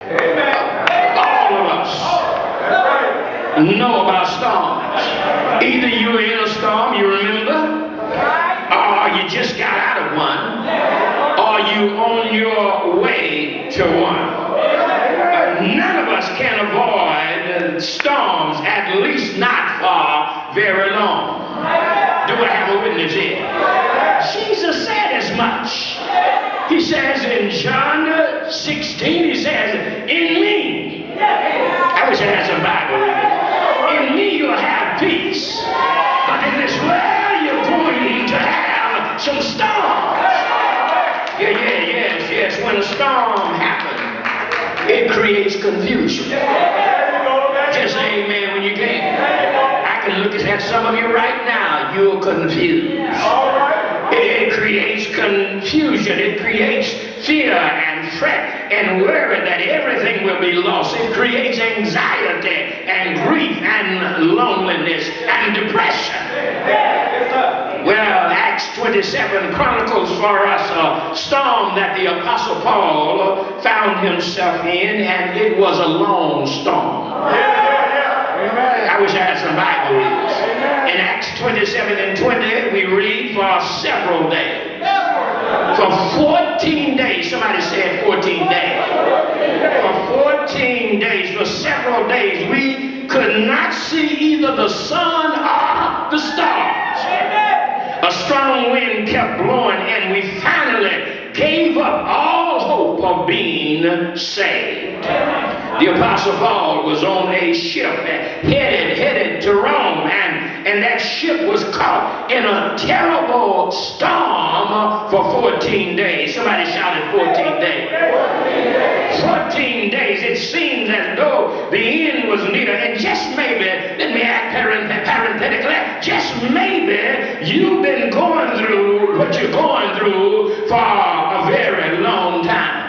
All of us know about storms. Either you're in a storm, you remember, or you just got out of one, or you on your way to one. None of us can avoid storms, at least not for very long. Do I have a witness here? Jesus said as much. He says in John 16, he says, in me, I wish I had some Bible reading. In me you'll have peace. But in this world you're going to have some storms. Yes. When a storm happens, it creates confusion. Just say amen when you can. I can look at some of you right now, you're confused. It creates confusion. It creates fear and fret and worry that everything will be lost. It creates anxiety and grief and loneliness and depression. Well, Acts 27 chronicles for us a storm that the Apostle Paul found himself in, and it was a long storm. I wish I had some Bible readers. In Acts 27 and 20, we read for several days. For 14 days, somebody said 14 days. For 14 days, for several days, we could not see either the sun or the stars. A strong wind kept blowing, and we finally gave up all hope of being saved. The Apostle Paul was on a ship headed to Rome, and that ship was caught in a terrible storm for 14 days. Somebody shouted 14 days. 14 days. It seems as though the end was near. And just maybe, let me act parenthetically, just maybe you've been going through what you're going through for a very long time.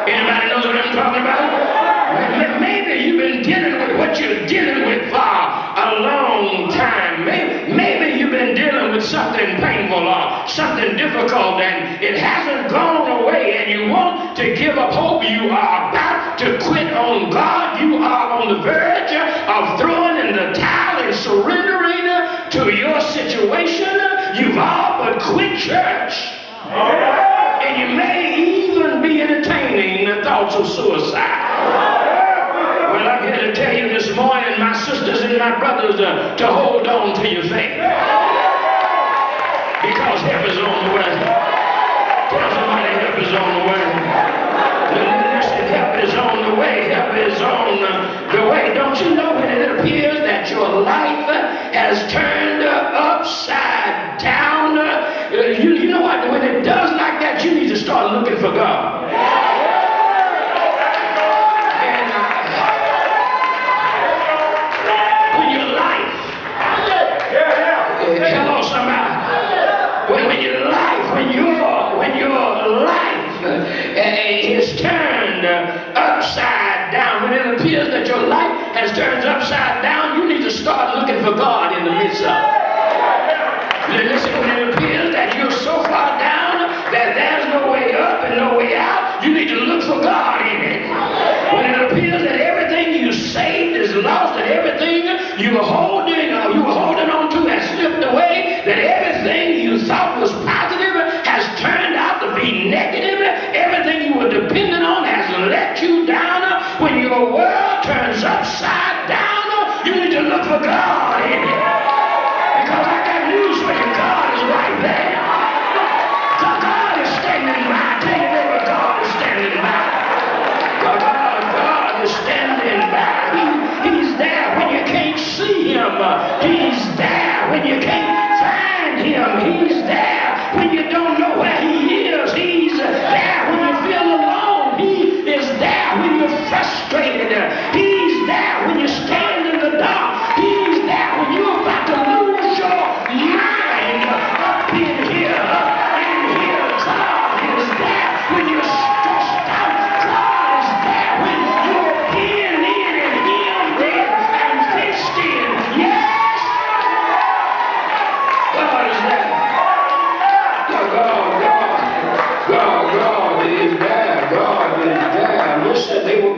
Anybody knows what I'm talking about? Maybe you've been dealing with what you're dealing with for a long time. Maybe you've been dealing with something painful or something difficult, and it hasn't gone away, and you want to give up hope. You are about to quit on God. You are on the verge of throwing in the towel and surrendering to your situation. You've all but quit church. And you may even be entertaining the thoughts of suicide. Well, I'm here to tell you this morning, my sisters and my brothers, to hold on to your faith. Because help is on the way. Tell somebody help is on the way. Listen, help is on the way. Help is on the way. Don't you know when it appears that your life has turned upside down? You know what? When it does like that, you need to start looking for God. When your life, hello somebody. When your life is turned upside down, when it appears that your life has turned upside down, you need to start looking for God in the midst of it. Listen, when it appears that you're so far down that there's no way up and no way out, you need to look for God.